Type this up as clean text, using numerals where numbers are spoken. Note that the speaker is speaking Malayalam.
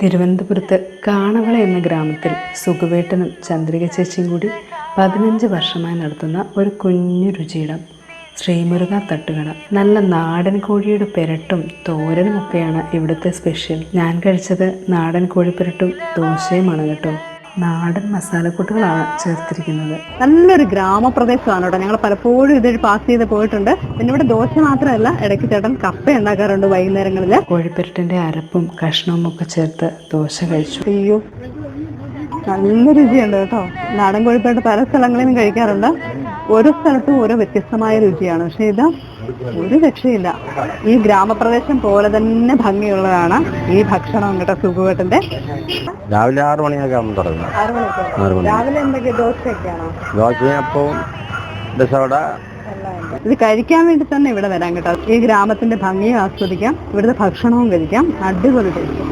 തിരുവനന്തപുരത്ത് കാണവള എന്ന ഗ്രാമത്തിൽ സുഖുവേട്ടനും ചന്ദ്രിക ചേച്ചിയും കൂടി 15 വർഷമായി നടത്തുന്ന ഒരു കുഞ്ഞു രുചിയിടം ശ്രീമുരുക തട്ടുകട. നല്ല നാടൻ കോഴിയുടെ പെരട്ടും തോരനുമൊക്കെയാണ് ഇവിടുത്തെ സ്പെഷ്യൽ. ഞാൻ കഴിച്ചത് നാടൻ കോഴിപ്പെരട്ടും ദോശയുമാണ് കേട്ടോ. നാടൻ മസാലക്കൂട്ടുകളാണ് ചേർത്തിരിക്കുന്നത്. നല്ലൊരു ഗ്രാമപ്രദേശമാണ് കേട്ടോ. ഞങ്ങൾ പലപ്പോഴും ഇതൊരു പാസ് ചെയ്ത് പോയിട്ടുണ്ട്. പിന്നെ ഇവിടെ ദോശ മാത്രമല്ല, ഇടയ്ക്ക് ചേട്ടൻ കപ്പ ഉണ്ടാക്കാറുണ്ട് വൈകുന്നേരങ്ങളിൽ. കോഴിപ്പെരട്ടിന്റെ അരപ്പും കഷ്ണവും ഒക്കെ ചേർത്ത് ദോശ കഴിച്ചു. അയ്യോ, നല്ല രുചിയുണ്ട് കേട്ടോ. നാടൻ കോഴിപ്പെരട്ട് പല സ്ഥലങ്ങളിലും കഴിക്കാറുണ്ട്. ഓരോ സ്ഥലത്തും ഓരോ വ്യത്യസ്തമായ രുചിയാണ്. പക്ഷെ ഇത് ഒരു രക്ഷയില്ല. ഈ ഗ്രാമപ്രദേശം പോലെ തന്നെ ഭംഗിയുള്ളതാണ് ഈ ഭക്ഷണം കേട്ടോ. സുഖുവേട്ടന്റെ രാവിലെ 6 മണിയൊക്കെ ആകുമ്പോൾ തുടങ്ങും. 6 മണി. രാവിലെ എന്തൊക്കെ ദോശയൊക്കെയാണോ? ദോശയപ്പവും രസവട. ഇത് കഴിക്കാൻ വേണ്ടി തന്നെ ഇവിടെ വരാം കേട്ടോ. ഈ ഗ്രാമത്തിന്റെ ഭംഗിയും ആസ്വദിക്കാം, ഇവിടുത്തെ ഭക്ഷണവും കഴിക്കാം. അടിപൊളി ടേസ്റ്റ്.